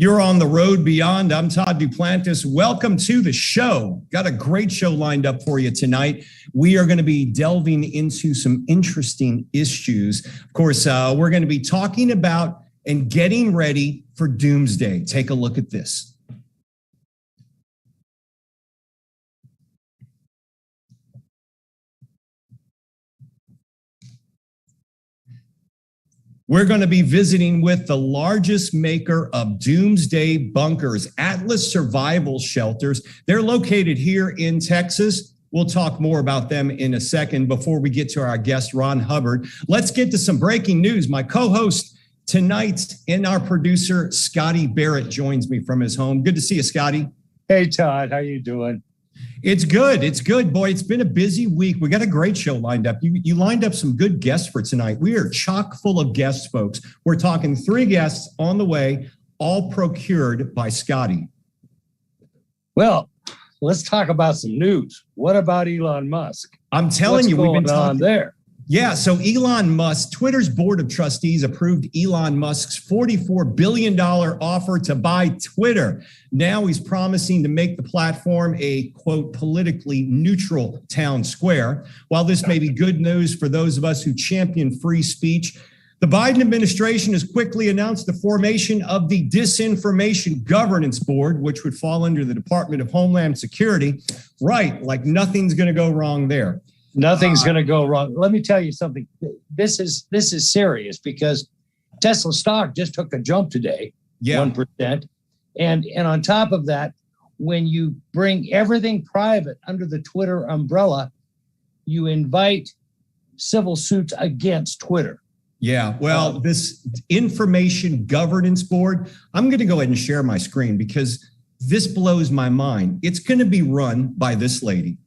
You're on the road beyond. I'm Todd Duplantis. Welcome to the show. Got a great show lined up for you tonight. We are going to be delving into some interesting issues. Of course, we're going to be talking about and getting ready for doomsday. Take a look at this. We're going to be visiting with the largest maker of doomsday bunkers, Atlas Survival Shelters. They're located here in Texas. We'll talk more about them in a second before we get to our guest, Ron Hubbard. Let's get to some breaking news. My co-host tonight and our producer, Scotty Barrett, joins me from his home. Good to see you, Scotty. Hey, Todd. How you doing? It's good. It's good, boy. It's been a busy week. We got a great show lined up. You lined up some good guests for tonight. We are chock full of guests, folks. We're talking 3 guests on the way, all procured by Scotty. Well, let's talk about some news. What about Elon Musk? I'm telling you, we've been talking on there. Yeah, so Elon Musk, Twitter's board of trustees approved Elon Musk's $44 billion offer to buy Twitter. Now he's promising to make the platform a, quote, politically neutral town square. While this may be good news for those of us who champion free speech, the Biden administration has quickly announced the formation of the Disinformation Governance Board, which would fall under the Department of Homeland Security. Right, like nothing's going to go wrong there. Nothing's going to go wrong. Let me tell you something. This is serious because Tesla stock just took a jump today, 1%. And on top of that, when you bring everything private under the Twitter umbrella, you invite civil suits against Twitter. Yeah, well, this Information Governance Board, I'm going to go ahead and share my screen because this blows my mind. It's going to be run by this lady.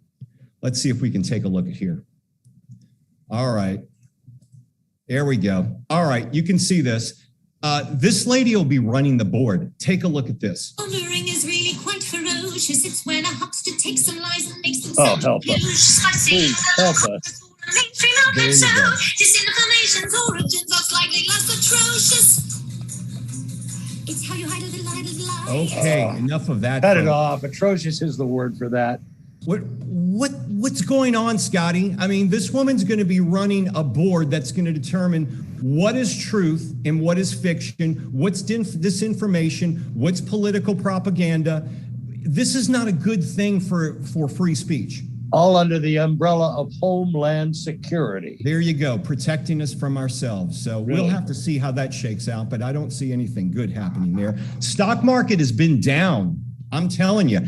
Let's see if we can take a look at here. All right. There we go. All right. You can see this. This lady will be running the board. Take a look at this. Wandering is really quite ferocious. It's when a huckster takes some lies and makes them sound help us. Please help us. There you go. Disinformation's origins are slightly less atrocious. It's how you hide a little lie. Okay, enough of that. Cut it off. Atrocious is the word for that. What's going on, Scotty? I mean, this woman's going to be running a board that's going to determine what is truth and what is fiction, what's disinformation, what's political propaganda. This is not a good thing for free speech. All under the umbrella of Homeland Security. There you go, protecting us from ourselves. So we'll have to see how that shakes out, but I don't see anything good happening there. Stock market has been down. I'm telling you.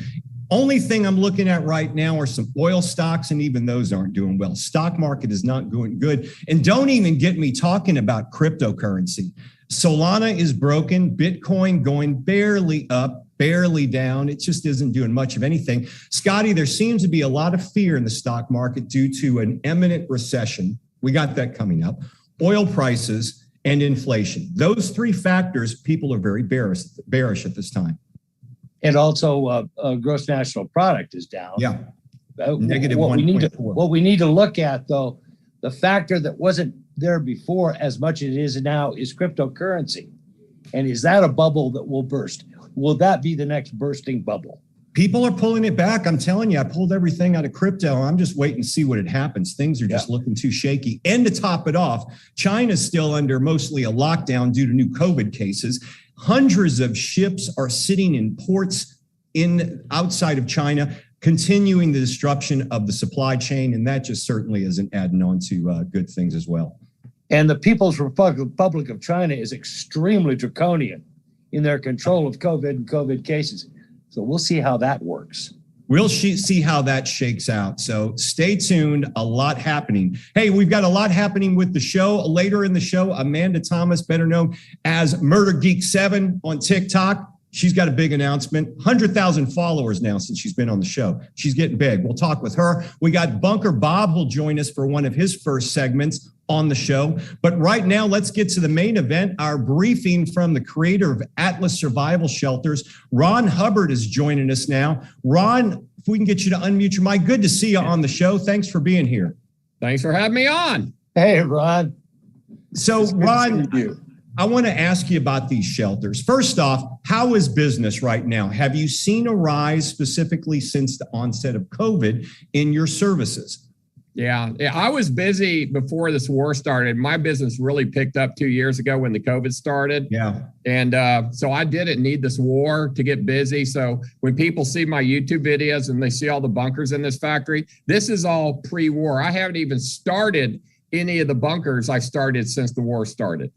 Only thing I'm looking at right now are some oil stocks, and even those aren't doing well. Stock market is not doing good. And don't even get me talking about cryptocurrency. Solana is broken. Bitcoin going barely up, barely down. It just isn't doing much of anything. Scotty, there seems to be a lot of fear in the stock market due to an imminent recession. We got that coming up. Oil prices and inflation. Those 3 factors, people are very bearish at this time. And also, gross national product is down. Yeah, negative 1.4. What we need to look at, though, the factor that wasn't there before as much as it is now is cryptocurrency. And is that a bubble that will burst? Will that be the next bursting bubble? People are pulling it back. I'm telling you, I pulled everything out of crypto. I'm just waiting to see what it happens. Things are just looking too shaky. And to top it off, China's still under mostly a lockdown due to new COVID cases. Hundreds of ships are sitting in ports outside of China, continuing the disruption of the supply chain. And that just certainly isn't adding on to good things as well. And the People's Republic of China is extremely draconian in their control of COVID and COVID cases. So we'll see how that works. We'll see how that shakes out. So stay tuned. A lot happening. Hey, we've got a lot happening with the show. Later in the show, Amanda Thomas, better known as Murder Geek 7 on TikTok. She's got a big announcement. 100,000 followers now since she's been on the show. She's getting big. We'll talk with her. We got Bunker Bob who'll join us for one of his first segments on the show. But right now, let's get to the main event, our briefing from the creator of Atlas Survival Shelters. Ron Hubbard is joining us now. Ron, if we can get you to unmute your mic. Good to see you on the show. Thanks for being here. Thanks for having me on. Hey, Ron. So, Ron, I want to ask you about these shelters. First off, how is business right now? Have you seen a rise specifically since the onset of COVID in your services? Yeah, I was busy before this war started. My business really picked up 2 years ago when the COVID started. Yeah. And so I didn't need this war to get busy. So when people see my YouTube videos and they see all the bunkers in this factory, this is all pre-war. I haven't even started any of the bunkers I started since the war started.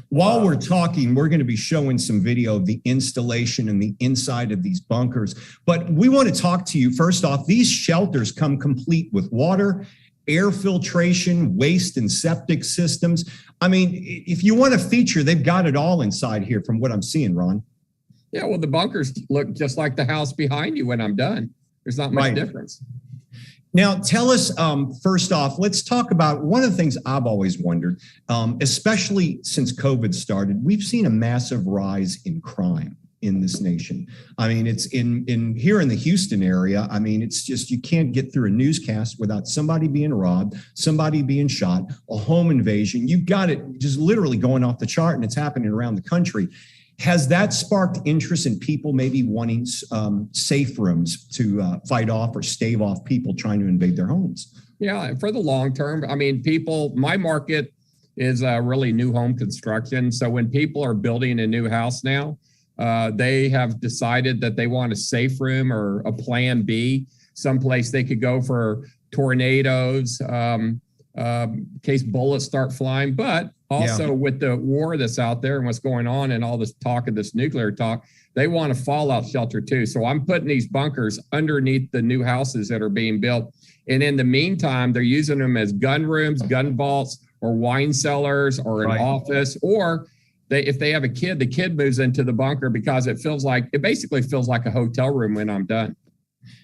While we're talking, we're going to be showing some video of the installation and the inside of these bunkers. But we want to talk to you. First off, these shelters come complete with water, air filtration, waste and septic systems. I mean, if you want a feature, they've got it all inside here from what I'm seeing, Ron. Yeah, well, the bunkers look just like the house behind you when I'm done. There's not much difference. Now, tell us, first off, let's talk about one of the things I've always wondered, especially since COVID started, we've seen a massive rise in crime in this nation. I mean, it's in here in the Houston area. I mean, it's just, you can't get through a newscast without somebody being robbed, somebody being shot, a home invasion. You've got it just literally going off the chart, and it's happening around the country. Has that sparked interest in people maybe wanting safe rooms to fight off or stave off people trying to invade their homes? Yeah, for the long term. I mean, my market is really new home construction. So when people are building a new house now, they have decided that they want a safe room or a plan B, someplace they could go for tornadoes, in case bullets start flying. But also with the war that's out there and what's going on and all this talk of this nuclear talk, they want a fallout shelter too. So I'm putting these bunkers underneath the new houses that are being built. And in the meantime, they're using them as gun rooms, gun vaults, or wine cellars, or an office, or if they have a kid, the kid moves into the bunker because it basically feels like a hotel room when I'm done.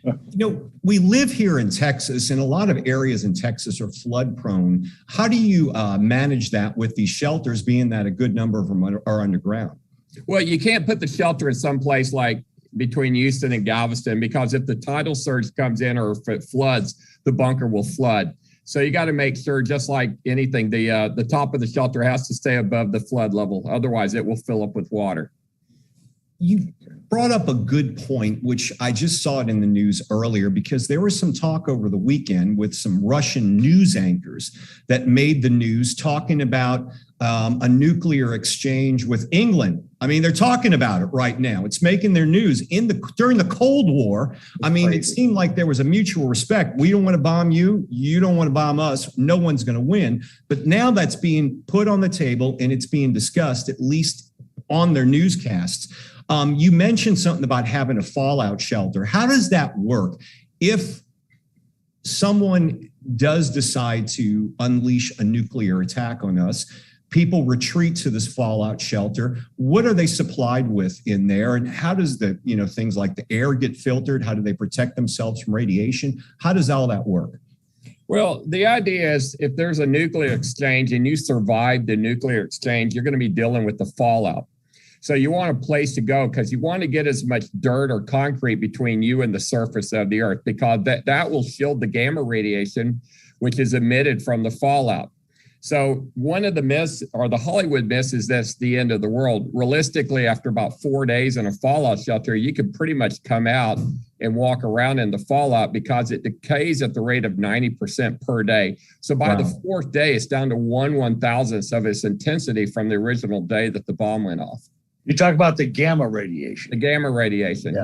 You know, we live here in Texas, and a lot of areas in Texas are flood prone. How do you manage that with these shelters, being that a good number of them are underground? Well, you can't put the shelter in some place like between Houston and Galveston, because if the tidal surge comes in or if it floods, the bunker will flood. So you got to make sure, just like anything, the top of the shelter has to stay above the flood level. Otherwise, it will fill up with water. You brought up a good point, which I just saw it in the news earlier, because there was some talk over the weekend with some Russian news anchors that made the news talking about a nuclear exchange with England. I mean, they're talking about it right now. It's making their news during the Cold War. I mean, it seemed like there was a mutual respect. We don't want to bomb you. You don't want to bomb us. No one's going to win. But now that's being put on the table and it's being discussed, at least on their newscasts. You mentioned something about having a fallout shelter. How does that work? If someone does decide to unleash a nuclear attack on us, people retreat to this fallout shelter. What are they supplied with in there? And how does things like the air get filtered? How do they protect themselves from radiation? How does all that work? Well, the idea is if there's a nuclear exchange and you survive the nuclear exchange, you're going to be dealing with the fallout. So you want a place to go because you want to get as much dirt or concrete between you and the surface of the earth, because that will shield the gamma radiation, which is emitted from the fallout. So one of the myths, or the Hollywood myths, is that's the end of the world. Realistically, after about 4 days in a fallout shelter, you could pretty much come out and walk around in the fallout because it decays at the rate of 90% per day. So by the fourth day, it's down to 1/1000th of its intensity from the original day that the bomb went off. You talk about the gamma radiation. The gamma radiation,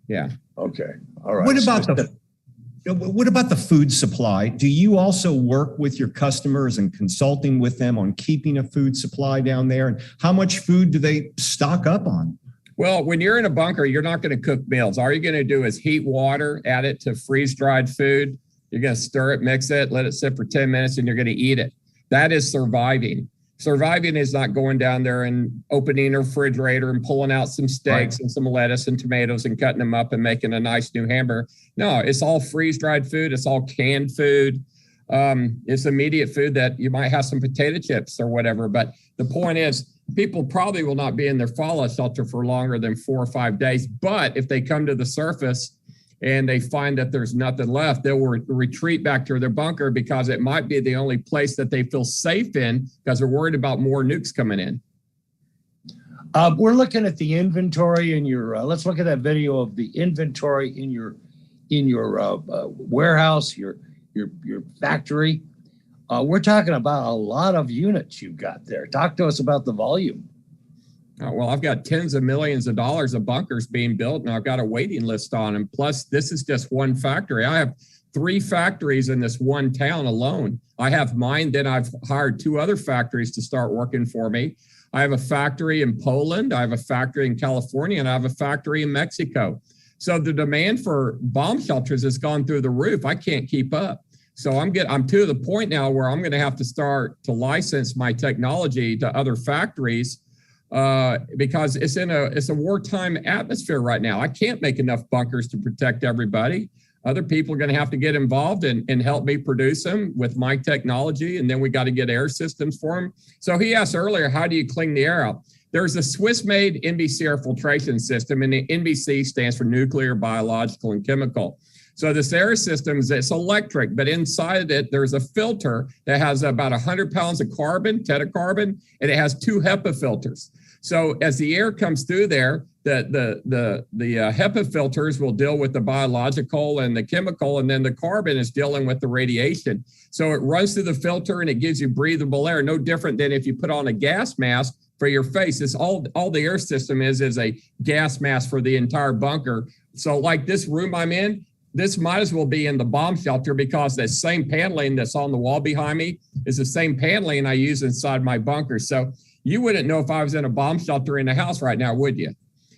yeah. Okay, all right. What about the food supply? Do you also work with your customers and consulting with them on keeping a food supply down there? And how much food do they stock up on? Well, when you're in a bunker, you're not going to cook meals. All you're going to do is heat water, add it to freeze-dried food. You're going to stir it, mix it, let it sit for 10 minutes, and you're going to eat it. That is surviving. Surviving is not going down there and opening a refrigerator and pulling out some steaks and some lettuce and tomatoes and cutting them up and making a nice new hamburger. No, it's all freeze-dried food. It's all canned food. It's immediate food that you might have some potato chips or whatever. But the point is, people probably will not be in their fallout shelter for longer than 4 or 5 days. But if they come to the surface and they find that there's nothing left, they'll retreat back to their bunker because it might be the only place that they feel safe in because they're worried about more nukes coming in. We're looking at the inventory in your. Let's look at that video of the inventory in your warehouse, your factory. We're talking about a lot of units you've got there. Talk to us about the volume. Well, I've got tens of millions of dollars of bunkers being built, and I've got a waiting list on them. Plus, this is just one factory. I have 3 factories in this one town alone. I have mine, then I've hired 2 other factories to start working for me. I have a factory in Poland, I have a factory in California, and I have a factory in Mexico. So the demand for bomb shelters has gone through the roof. I can't keep up. So I'm to the point now where I'm going to have to start to license my technology to other factories because it's a wartime atmosphere right now. I can't make enough bunkers to protect everybody. Other people are going to have to get involved and help me produce them with my technology. And then we got to get air systems for them. So he asked earlier, how do you clean the air out? There's a Swiss-made NBC air filtration system, and the NBC stands for nuclear, biological, and chemical. So this air system it's electric, but inside it, there's a filter that has about 100 pounds of carbon, tetracarbon, and it has 2 HEPA filters. So as the air comes through there, the HEPA filters will deal with the biological and the chemical, and then the carbon is dealing with the radiation. So it runs through the filter and it gives you breathable air, no different than if you put on a gas mask for your face. It's all the air system is a gas mask for the entire bunker. So like this room I'm in, this might as well be in the bomb shelter because that same paneling that's on the wall behind me is the same paneling I use inside my bunker. So you wouldn't know if I was in a bomb shelter in the house right now, would you?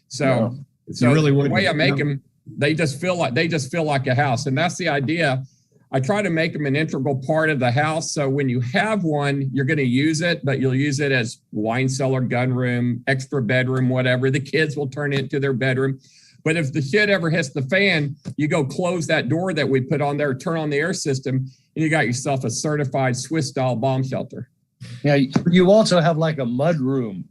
So, you really the way I make them, they just feel like a house. And that's the idea. I try to make them an integral part of the house. So when you have one, you're going to use it, but you'll use it as wine cellar, gun room, extra bedroom, whatever. The kids will turn it into their bedroom. But if the shit ever hits the fan, you go close that door that we put on there, turn on the air system, and you got yourself a certified Swiss-style bomb shelter. Yeah, you also have like a mud room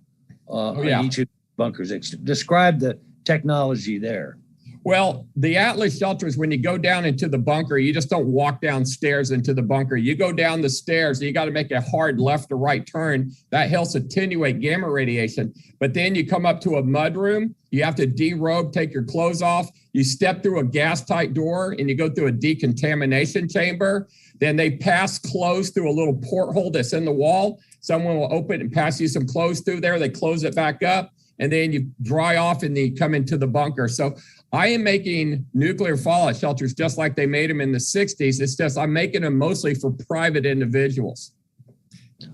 in each of the bunkers. Describe the technology there. Well, the Atlas shelters, when you go down into the bunker, you just don't walk downstairs into the bunker. You go down the stairs and you got to make a hard left or right turn. That helps attenuate gamma radiation. But then you come up to a mud room. You have to derobe, take your clothes off. You step through a gas tight door and you go through a decontamination chamber. Then they pass clothes through a little porthole that's in the wall. Someone will open and pass you some clothes through there. They close it back up and then you dry off and then you come into the bunker. So I am making nuclear fallout shelters just like they made them in the 60s. It's just I'm making them mostly for private individuals.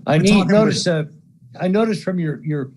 I noticed from your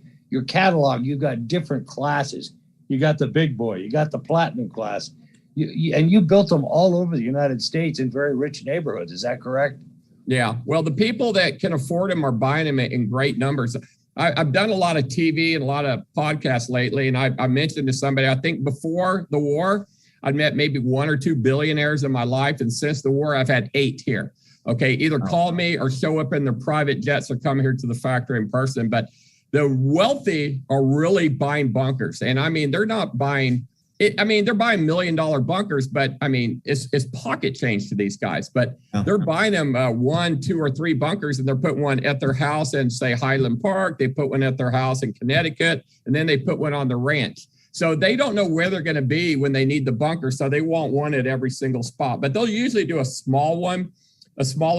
catalog, you've got different classes. You got the big boy, you got the platinum class, and you built them all over the United States in very rich neighborhoods. Is that correct? Yeah. Well, the people that can afford them are buying them in great numbers. I've done a lot of TV and a lot of podcasts lately, and I mentioned to somebody, I think before the war, I'd met maybe 1 or 2 billionaires in my life, and since the war, I've had 8 here. Okay, either call me or show up in their private jets or come here to the factory in person. But the wealthy are really buying bunkers, and I mean, they're not buying it. I mean, they're buying $1 million bunkers, but I mean, it's pocket change to these guys. But they're buying them 1, 2, or 3 bunkers, and they're putting one at their house in, say, Highland Park. They put one at their house in Connecticut, and then they put one on the ranch. So they don't know where they're going to be when they need the bunker. So they want one at every single spot. But they'll usually do a smaller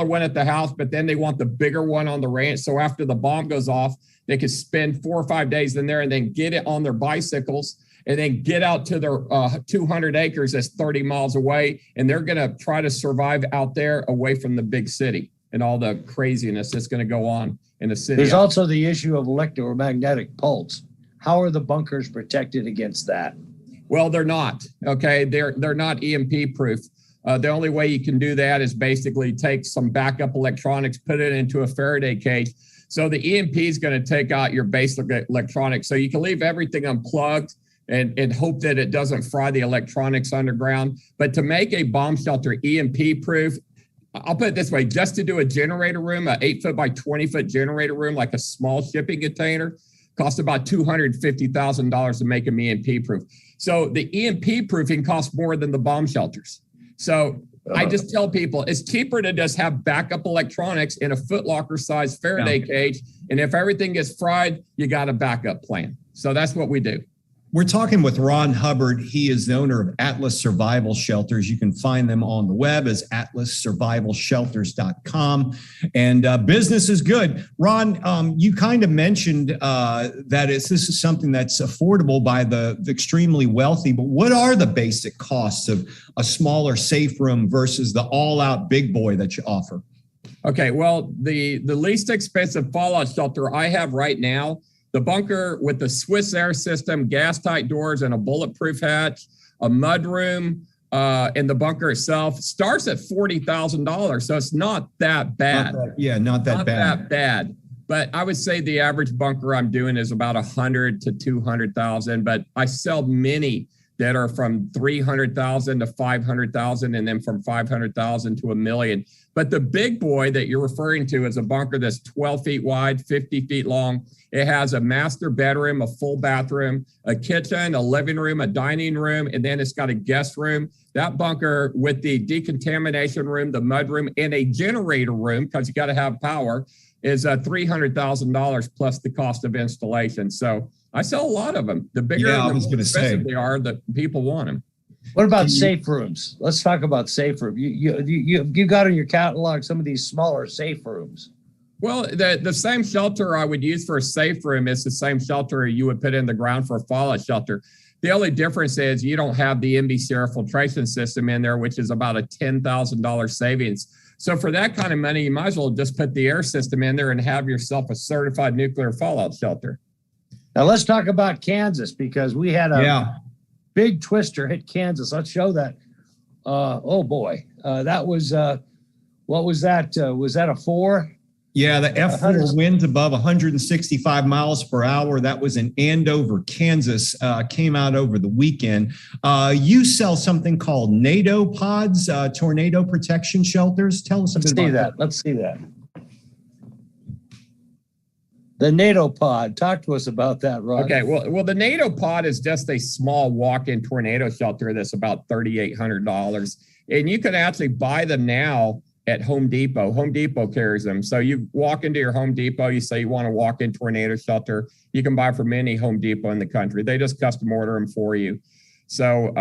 one at the house, but then they want the bigger one on the ranch. So after the bomb goes off, they could spend 4 or 5 days in there and then get it on their bicycles and then get out to their 200 acres that's 30 miles away. And they're going to try to survive out there away from the big city and all the craziness that's going to go on in the city. There's also the issue of electromagnetic pulse. How are the bunkers protected against that? Well, they're not. Okay, they're not EMP proof. The only way you can do that is basically take some backup electronics, put it into a Faraday cage. So the EMP is going to take out your basic electronics. So you can leave everything unplugged and hope that it doesn't fry the electronics underground. But to make a bomb shelter EMP proof, I'll put it this way, just to do a generator room, an 8-foot by 20-foot generator room, like a small shipping container, costs about $250,000 to make them EMP proof. So the EMP proofing costs more than the bomb shelters. So I just tell people it's cheaper to just have backup electronics in a Foot Locker size Faraday cage. And if everything gets fried, you got a backup plan. So that's what we do. We're talking with Ron Hubbard. He is the owner of Atlas Survival Shelters. You can find them on the web as atlassurvivalshelters.com. And business is good. Ron, you kind of mentioned that this is something that's affordable by the extremely wealthy. But what are the basic costs of a smaller safe room versus the all-out big boy that you offer? Okay, well, the least expensive fallout shelter I have right now, the bunker with the Swiss air system, gas tight doors, and a bulletproof hatch, a mud room, and the bunker itself starts at $40,000. So it's not that bad. Not that bad. But I would say the average bunker I'm doing is about $100,000 to $200,000. But I sell many that are from $300,000 to $500,000, and then from $500,000 to $1 million. But the big boy that you're referring to is a bunker that's 12 feet wide, 50 feet long. It has a master bedroom, a full bathroom, a kitchen, a living room, a dining room, and then it's got a guest room. That bunker with the decontamination room, the mud room, and a generator room, because you got to have power, is $300,000 plus the cost of installation. So I sell a lot of them. The bigger and the more expensive they are, the people want them. What about safe rooms? Let's talk about safe room. You got in your catalog some of these smaller safe rooms. Well, the same shelter I would use for a safe room is the same shelter you would put in the ground for a fallout shelter. The only difference is you don't have the NBC air filtration system in there, which is about a $10,000 savings. So for that kind of money, you might as well just put the air system in there and have yourself a certified nuclear fallout shelter. Now let's talk about Kansas, because we had a big twister hit Kansas. Let's show that. Oh boy, that was what was that? Was that a 4? Yeah, the F4 winds above 165 miles per hour. That was in Andover, Kansas. Came out over the weekend. You sell something called NATO pods, tornado protection shelters. Tell us a bit about that. Let's see that. The NATO pod. Talk to us about that, Ron. Okay, well, the NATO pod is just a small walk-in tornado shelter that's about $3,800. And you can actually buy them now at Home Depot. Home Depot carries them. So you walk into your Home Depot, you say you want to walk in tornado shelter. You can buy from any Home Depot in the country. They just custom order them for you. So,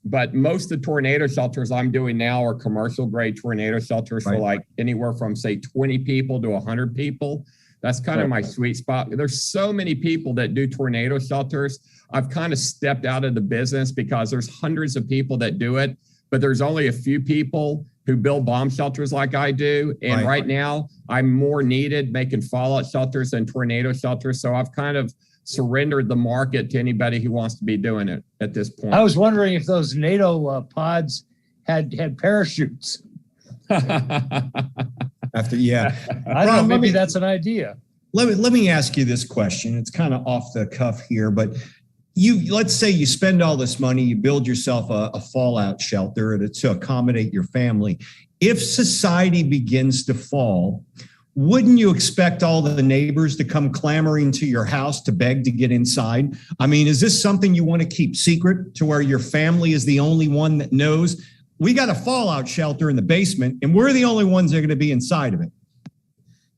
but most of the tornado shelters I'm doing now are commercial grade tornado shelters for like anywhere from say 20 people to 100 people. That's kind of my sweet spot. There's so many people that do tornado shelters. I've kind of stepped out of the business because there's hundreds of people that do it, but there's only a few people who build bomb shelters like I do. And right now I'm more needed making fallout shelters than tornado shelters. So I've kind of surrendered the market to anybody who wants to be doing it at this point. I was wondering if those NATO pods had parachutes. I don't know, maybe that's an idea. Let me ask you this question. It's kind of off the cuff here, but let's say you spend all this money, you build yourself a fallout shelter to accommodate your family. If society begins to fall, wouldn't you expect all the neighbors to come clamoring to your house to beg to get inside? I mean, is this something you want to keep secret to where your family is the only one that knows? We got a fallout shelter in the basement and we're the only ones that are going to be inside of it.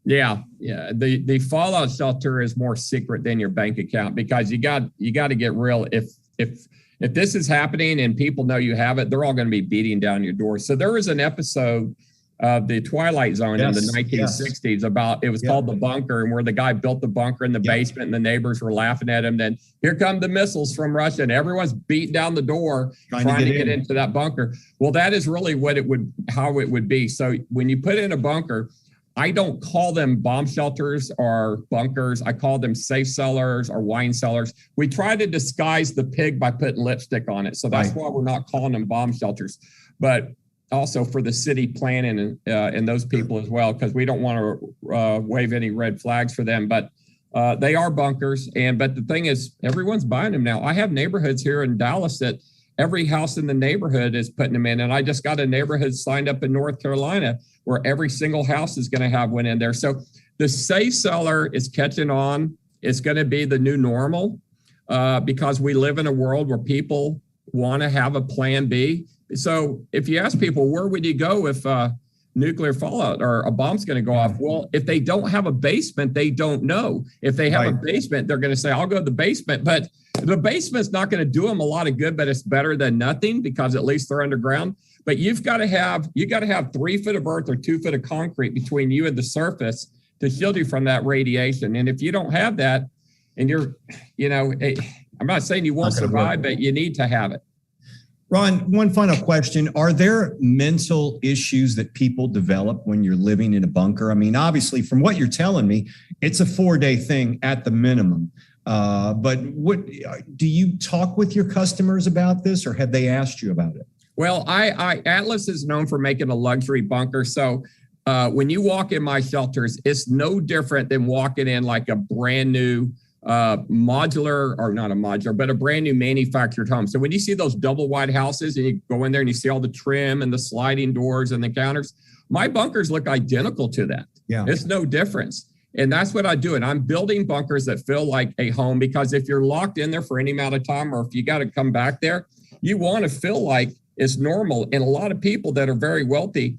Yeah. The fallout shelter is more secret than your bank account because you got to get real. If this is happening and people know you have it, they're all going to be beating down your door. So there was an episode of the Twilight Zone in the 1960s about, it was called The Bunker, and where the guy built the bunker in the basement and the neighbors were laughing at him. Then here come the missiles from Russia and everyone's beating down the door trying to get into that bunker. Well, that is really how it would be. So when you put in a bunker, I don't call them bomb shelters or bunkers. I call them safe cellars or wine cellars. We try to disguise the pig by putting lipstick on it. So that's why we're not calling them bomb shelters. But also for the city planning and those people as well, because we don't want to wave any red flags for them. But they are bunkers. But the thing is, everyone's buying them now. I have neighborhoods here in Dallas that every house in the neighborhood is putting them in. And I just got a neighborhood signed up in North Carolina where every single house is going to have one in there. So the safe cellar is catching on. It's going to be the new normal because we live in a world where people want to have a plan B, So if you ask people, where would you go if nuclear fallout or a bomb's going to go off? Well, if they don't have a basement, they don't know. If they have a basement, they're going to say, I'll go to the basement. But the basement's not going to do them a lot of good, but it's better than nothing because at least they're underground. But you've got to have 3 feet of earth or 2 feet of concrete between you and the surface to shield you from that radiation. And if you don't have that, and you're, I'm not saying you won't survive, but you need to have it. Ron, one final question. Are there mental issues that people develop when you're living in a bunker? I mean, obviously, from what you're telling me, it's a 4-day thing at the minimum. But what do you talk with your customers about this, or have they asked you about it? Well, Atlas is known for making a luxury bunker. So when you walk in my shelters, it's no different than walking in like a brand new modular, or not a modular, but a brand new manufactured home. So when you see those double wide houses and you go in there and you see all the trim and the sliding doors and the counters, my bunkers look identical to that. Yeah, it's no difference. And that's what I do. And I'm building bunkers that feel like a home, because if you're locked in there for any amount of time, or if you got to come back there, you want to feel like it's normal. And a lot of people that are very wealthy,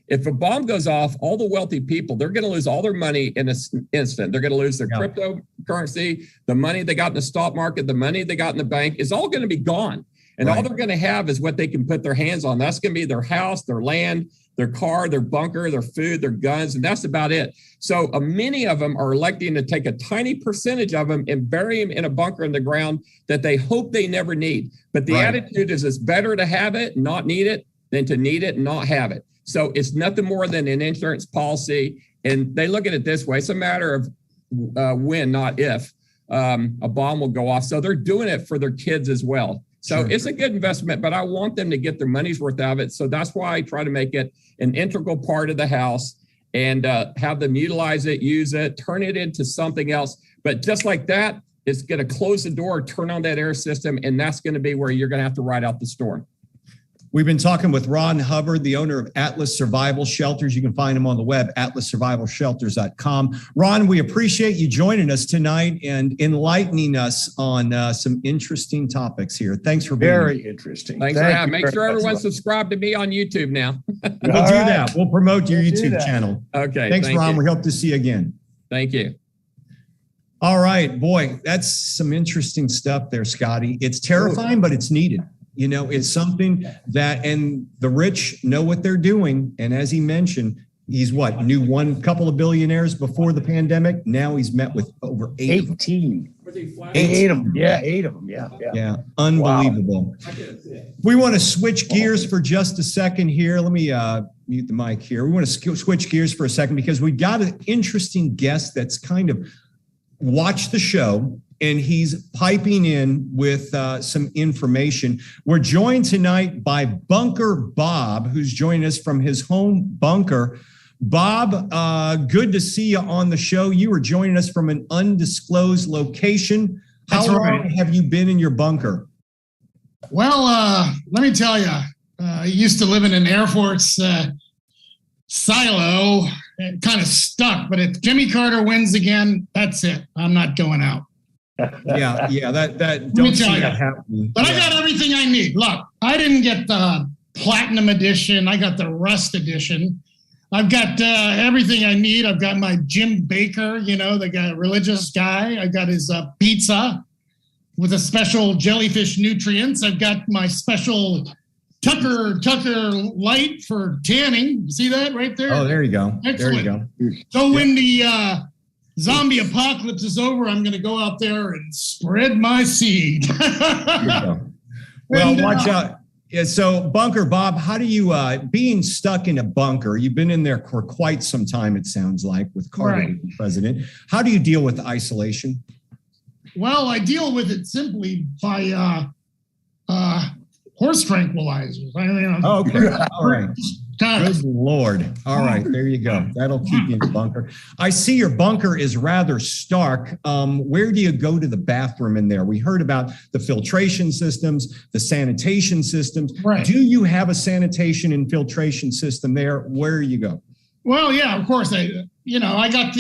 if a bomb goes off, all the wealthy people, they're going to lose all their money in an instant. They're going to lose their cryptocurrency, the money they got in the stock market, the money they got in the bank is all going to be gone. And all they're going to have is what they can put their hands on. That's going to be their house, their land, their car, their bunker, their food, their guns, and that's about it. So many of them are electing to take a tiny percentage of them and bury them in a bunker in the ground that they hope they never need. But the attitude is it's better to have it, not need it, than to need it and not have it. So it's nothing more than an insurance policy. And they look at it this way. It's a matter of when, not if, a bomb will go off. So they're doing it for their kids as well. So it's a good investment, but I want them to get their money's worth out of it. So that's why I try to make it an integral part of the house and have them utilize it, use it, turn it into something else. But just like that, it's going to close the door, turn on that air system, and that's going to be where you're going to have to ride out the storm. We've been talking with Ron Hubbard, the owner of Atlas Survival Shelters. You can find him on the web, atlassurvivalshelters.com. Ron, we appreciate you joining us tonight and enlightening us on some interesting topics here. Thanks for being very here. Interesting. Thanks for having me. Make sure everyone's subscribed to me on YouTube now. We'll do that. We'll promote your YouTube channel. Okay. Thanks, Ron. We hope to see you again. Thank you. All right, boy, that's some interesting stuff there, Scotty. It's terrifying, but it's needed. You know, it's something that, and the rich know what they're doing. And as he mentioned, he's knew one couple of billionaires before the pandemic. Now he's met with over 18. 8 of them. Yeah, 8 of them. Yeah. Unbelievable. Wow. We want to switch gears for just a second here. Let me mute the mic here. We want to switch gears for a second because we got an interesting guest that's kind of watched the show, and he's piping in with some information. We're joined tonight by Bunker Bob, who's joining us from his home bunker. Bob, good to see you on the show. You were joining us from an undisclosed location. How long have you been in your bunker? Well, let me tell you, I used to live in an Air Force silo, kind of stuck. But if Jimmy Carter wins again, that's it. I'm not going out. Yeah. That don't see that happening. But I got everything I need. Look, I didn't get the platinum edition. I got the rust edition. I've got everything I need. I've got my Jim Baker, the guy, religious guy. I got his pizza with a special jellyfish nutrients. I've got my special Tucker light for tanning. See that right there? Oh, there you go. Excellent. There you go. So when the zombie apocalypse is over, I'm going to go out there and spread my seed. Well, watch out. Yeah, so Bunker Bob, how do you, being stuck in a bunker, you've been in there for quite some time, it sounds like, with Carter being president. How do you deal with isolation? Well, I deal with it simply by horse tranquilizers. Okay. All right. Good Lord. All right. There you go. That'll keep you in the bunker. I see your bunker is rather stark. Where do you go to the bathroom in there? We heard about the filtration systems, the sanitation systems. Right. Do you have a sanitation and filtration system there? Where you go? Well, yeah, of course. I got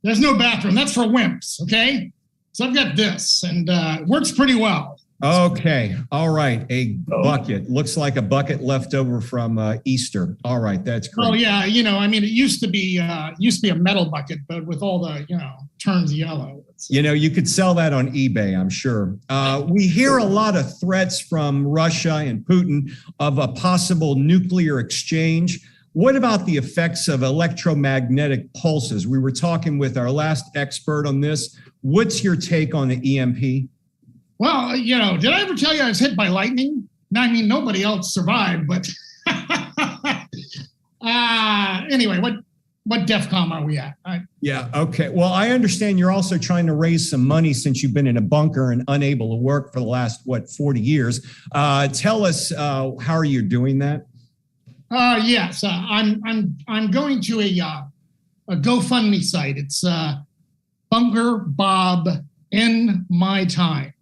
there's no bathroom. That's for wimps. Okay. So I've got this, and it works pretty well. Okay. All right. A bucket. Looks like a bucket left over from Easter. All right. That's great. Oh yeah. It used to be a metal bucket, but with all the, turns yellow. You could sell that on eBay, I'm sure. We hear a lot of threats from Russia and Putin of a possible nuclear exchange. What about the effects of electromagnetic pulses? We were talking with our last expert on this. What's your take on the EMP? Well, did I ever tell you I was hit by lightning? I mean, nobody else survived, but anyway, what DEFCON are we at? Yeah, okay. Well, I understand you're also trying to raise some money since you've been in a bunker and unable to work for the last, 40 years. Tell us, how are you doing that? Yes, I'm going to a GoFundMe site. It's Bunker Bob in My Times.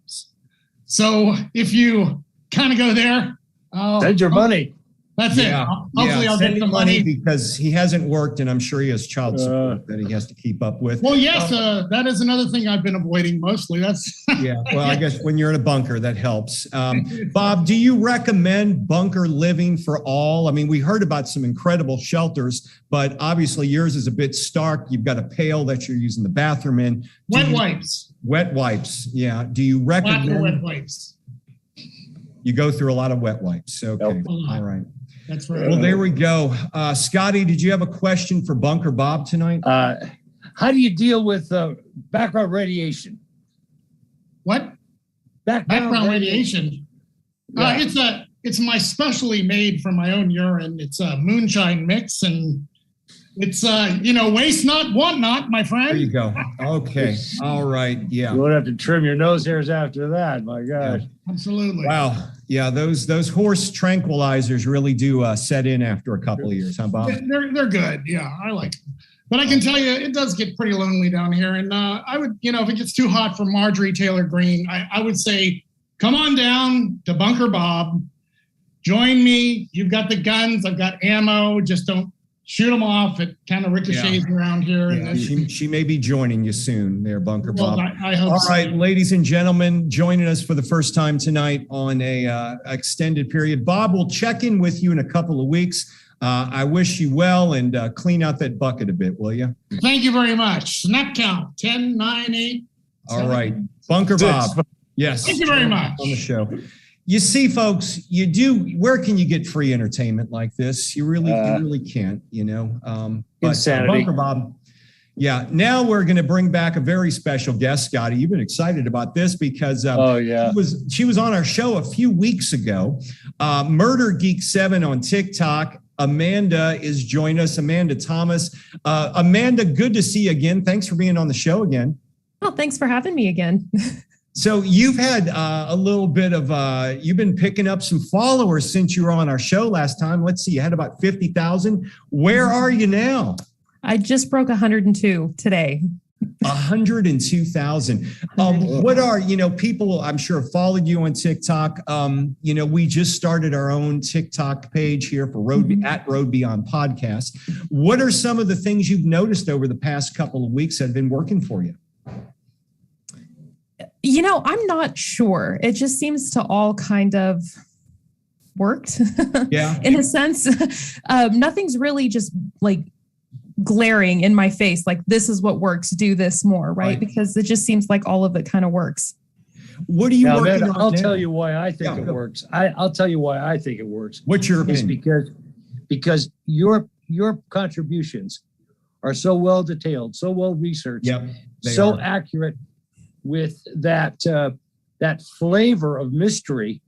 So if you kind of go there, send your money. That's it. Hopefully I'll get some money because he hasn't worked, and I'm sure he has child support that he has to keep up with. Well, yes, that is another thing I've been avoiding mostly. That's yeah. Well, I guess when you're in a bunker, that helps. Bob, do you recommend bunker living for all? I mean, we heard about some incredible shelters, but obviously yours is a bit stark. You've got a pail that you're using the bathroom in. Wet wipes. Wet wipes. Yeah. Do you recommend wet wipes? You go through a lot of wet wipes. Okay. Yep. All right. That's right. Well, there we go. Scotty, did you have a question for Bunker Bob tonight? How do you deal with background radiation? What? Background radiation. Yeah. It's my specially made from my own urine. It's a moonshine mix, and it's waste not, want not, my friend. There you go. Okay. All right. Yeah. You won't have to trim your nose hairs after that. My God. Yeah. Absolutely. Wow. Yeah, those horse tranquilizers really do set in after a couple of years, huh, Bob? They're good. Yeah, I like them. But I can tell you, it does get pretty lonely down here. And I would, if it gets too hot for Marjorie Taylor Greene, I would say, come on down to Bunker Bob. Join me. You've got the guns. I've got ammo. Just don't shoot them off. It kind of ricochets around here. Yeah, and she may be joining you soon there, Bunker Bob. I hope so. All right, ladies and gentlemen, joining us for the first time tonight on a extended period. Bob, we'll check in with you in a couple of weeks. I wish you well, and clean out that bucket a bit, will you? Thank you very much. Snap count, 10, 9, 8. All right. Bunker Bob. Yes. Thank you very much. On the show. You see, folks, where can you get free entertainment like this? You really can't, but insanity. Bunker Bob. Yeah. Now we're going to bring back a very special guest, Scotty. You've been excited about this because she was on our show a few weeks ago. Murder Geek 7 on TikTok. Amanda is joining us. Amanda Thomas. Amanda, good to see you again. Thanks for being on the show again. Oh, thanks for having me again. So you've had a little bit of, you've been picking up some followers since you were on our show last time. Let's see, you had about 50,000. Where are you now? I just broke 102 today. 102,000. What are, people I'm sure have followed you on TikTok. We just started our own TikTok page here for at Road Beyond Podcast. What are some of the things you've noticed over the past couple of weeks that have been working for you? I'm not sure. It just seems to all kind of worked. Yeah. In a sense, nothing's really just like glaring in my face. Like, this is what works. Do this more. Right. Because it just seems like all of it kind of works. What are you working on? I'll tell you why I think it works. I'll tell you why I think it works. What's your opinion? Because your contributions are so well detailed, so well researched, so accurate, with that flavor of mystery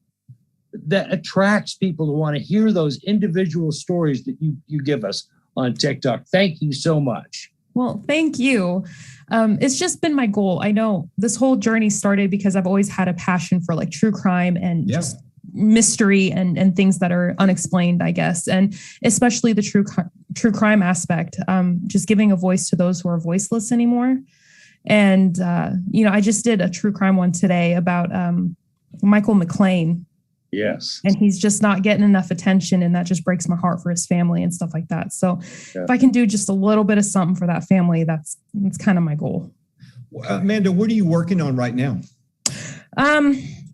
that attracts people to want to hear those individual stories that you give us on TikTok. Thank you so much. Well, thank you. It's just been my goal. I know this whole journey started because I've always had a passion for like true crime and just mystery and things that are unexplained, I guess. And especially the true crime aspect, just giving a voice to those who are voiceless anymore. And, I just did a true crime one today about Michael McLean. Yes. And he's just not getting enough attention. And that just breaks my heart for his family and stuff like that. So if I can do just a little bit of something for that family, that's kind of my goal. Amanda, what are you working on right now?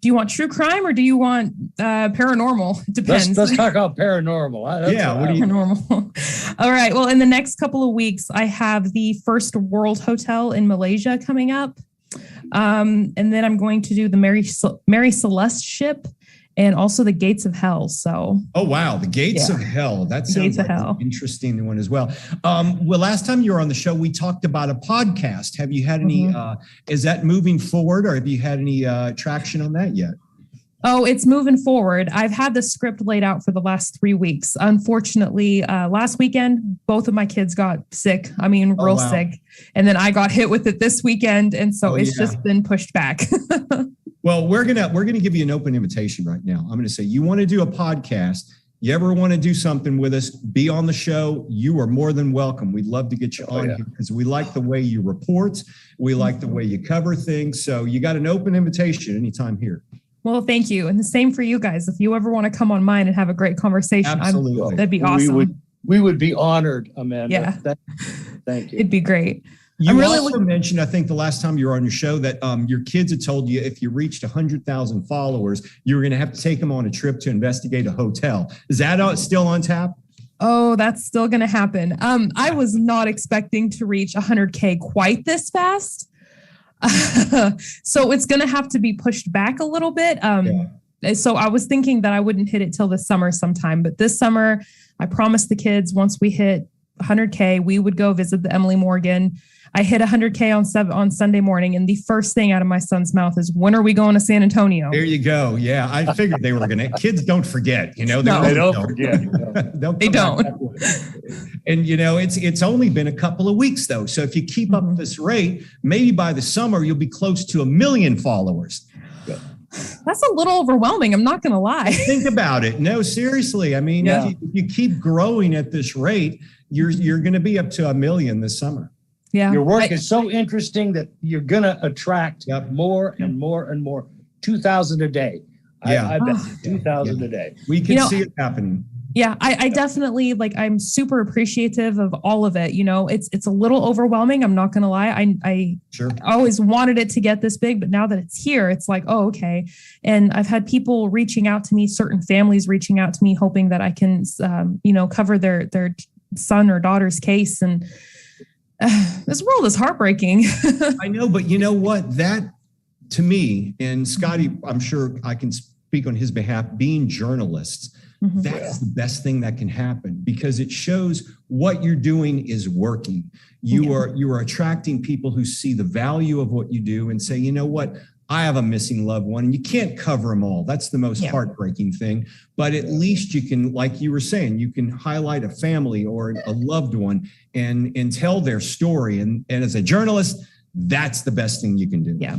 Do you want true crime or do you want paranormal? It depends. Let's talk about paranormal. What do you paranormal? All right. Well, in the next couple of weeks, I have the First World Hotel in Malaysia coming up. And then I'm going to do the Mary Celeste ship and also the Gates of Hell. So, oh wow, the Gates of Hell. That sounds like an interesting one as well. Well, last time you were on the show, we talked about a podcast. Have you had any? Is that moving forward, or have you had any traction on that yet? Oh, it's moving forward. I've had the script laid out for the last 3 weeks. Unfortunately, last weekend, both of my kids got sick. I mean, real sick. And then I got hit with it this weekend. And so it's just been pushed back. Well, we're gonna give you an open invitation right now. I'm gonna say, you want to do a podcast, you ever want to do something with us, be on the show, you are more than welcome. We'd love to get you on here because we like the way you report. We like the way you cover things. So you got an open invitation anytime here. Well, thank you. And the same for you guys. If you ever want to come on mine and have a great conversation, that'd be awesome. We would be honored, Amanda. Yeah. Thank you. It'd be great. You also mentioned, I think the last time you were on your show, that your kids had told you if you reached 100,000 followers, you were going to have to take them on a trip to investigate a hotel. Is that still on tap? Oh, that's still going to happen. I was not expecting to reach 100K quite this fast. So it's going to have to be pushed back a little bit. So I was thinking that I wouldn't hit it till the summer sometime, but this summer I promised the kids once we hit 100K, we would go visit the Emily Morgan. I hit 100K on Sunday morning, and the first thing out of my son's mouth is, when are we going to San Antonio? There you go. Yeah, I figured they were going to. Kids don't forget, They don't forget. They don't. And, it's only been a couple of weeks, though. So if you keep up this rate, maybe by the summer, you'll be close to 1 million followers. That's a little overwhelming. I'm not going to lie. Think about it. No, seriously. I mean, if you keep growing at this rate, you're going to be up to 1 million this summer. Yeah. Your work is so interesting that you're going to attract more and more and more. 2,000 a day. I bet 2,000 a day. We can see it happening. Yeah, I definitely I'm super appreciative of all of it. It's a little overwhelming. I'm not going to lie. I always wanted it to get this big, but now that it's here, it's like, oh, okay. And I've had people reaching out to me, certain families reaching out to me, hoping that I can, cover their son or daughter's case. And this world is heartbreaking. I know, but you know what? That, to me, and Scotty, I'm sure I can speak on his behalf, being journalists, that's the best thing that can happen, because it shows what you're doing is working. You are attracting people who see the value of what you do and say, you know what? I have a missing loved one, and you can't cover them all. That's the most heartbreaking thing. But at least you can, like you were saying, you can highlight a family or a loved one and tell their story. And as a journalist, that's the best thing you can do. Yeah.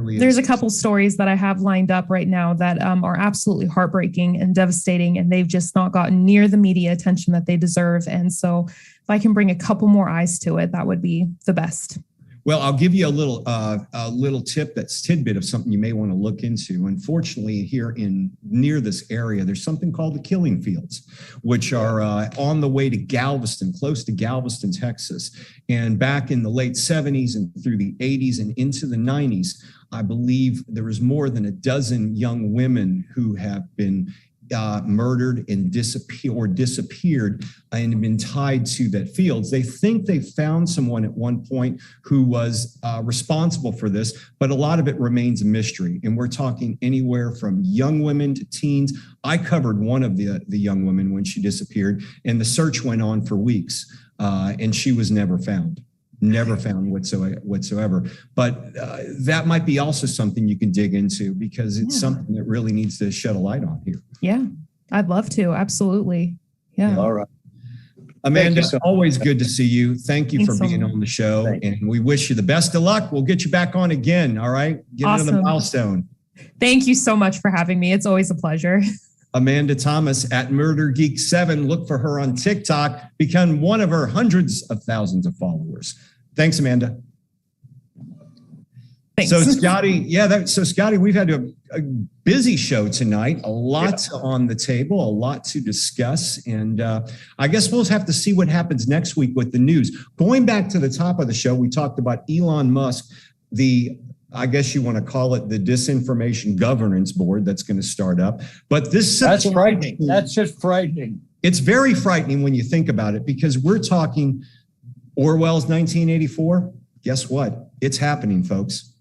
There's a couple stories that I have lined up right now that are absolutely heartbreaking and devastating, and they've just not gotten near the media attention that they deserve. And so if I can bring a couple more eyes to it, that would be the best. Well, I'll give you a little tip, that's tidbit of something you may want to look into. Unfortunately, here near this area, there's something called the Killing Fields, which are on the way to Galveston, close to Galveston, Texas. And back in the late 70s and through the 80s and into the 90s, I believe there was more than a dozen young women who have been murdered and disappeared and been tied to that fields. They think they found someone at one point who was responsible for this, but a lot of it remains a mystery. And we're talking anywhere from young women to teens. I covered one of the young women when she disappeared, and the search went on for weeks, and she was never found. Never found whatsoever. But that might be also something you can dig into, because it's something that really needs to shed a light on here. Yeah, I'd love to. Absolutely. Yeah. All right. Amanda, always good to see you. Thank you for being on the show. And we wish you the best of luck. We'll get you back on again. All right. Get another milestone. Thank you so much for having me. It's always a pleasure. Amanda Thomas at Murder Geek 7. Look for her on TikTok. Become one of her hundreds of thousands of followers. Thanks, Amanda. Thanks. So Scotty, we've had a busy show tonight. A lot on the table, a lot to discuss. And I guess we'll have to see what happens next week with the news. Going back to the top of the show, we talked about Elon Musk, the I guess you want to call it the Disinformation Governance Board that's going to start up. But that's frightening. That's just frightening. It's very frightening when you think about it, because we're talking Orwell's 1984. Guess what? It's happening, folks.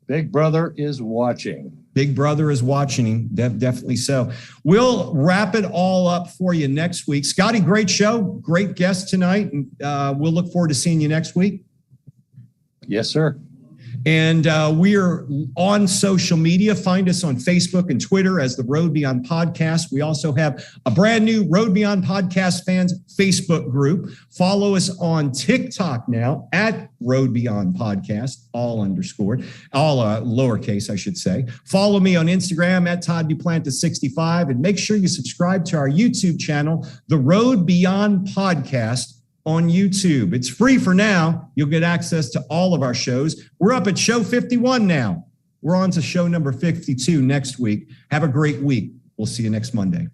Big Brother is watching. Big Brother is watching, definitely so. We'll wrap it all up for you next week. Scotty, great show, great guest tonight. And we'll look forward to seeing you next week. Yes, sir. And we are on social media. Find us on Facebook and Twitter as the Road Beyond Podcast. We also have a brand new Road Beyond Podcast fans Facebook group. Follow us on TikTok now at Road Beyond Podcast, all underscored, all lowercase, I should say. Follow me on Instagram at Todd Duplantis65, and make sure you subscribe to our YouTube channel, the Road Beyond Podcast, on YouTube. It's free for now. You'll get access to all of our shows. We're up at show 51 now. We're on to show number 52 next week. Have a great week. We'll see you next Monday.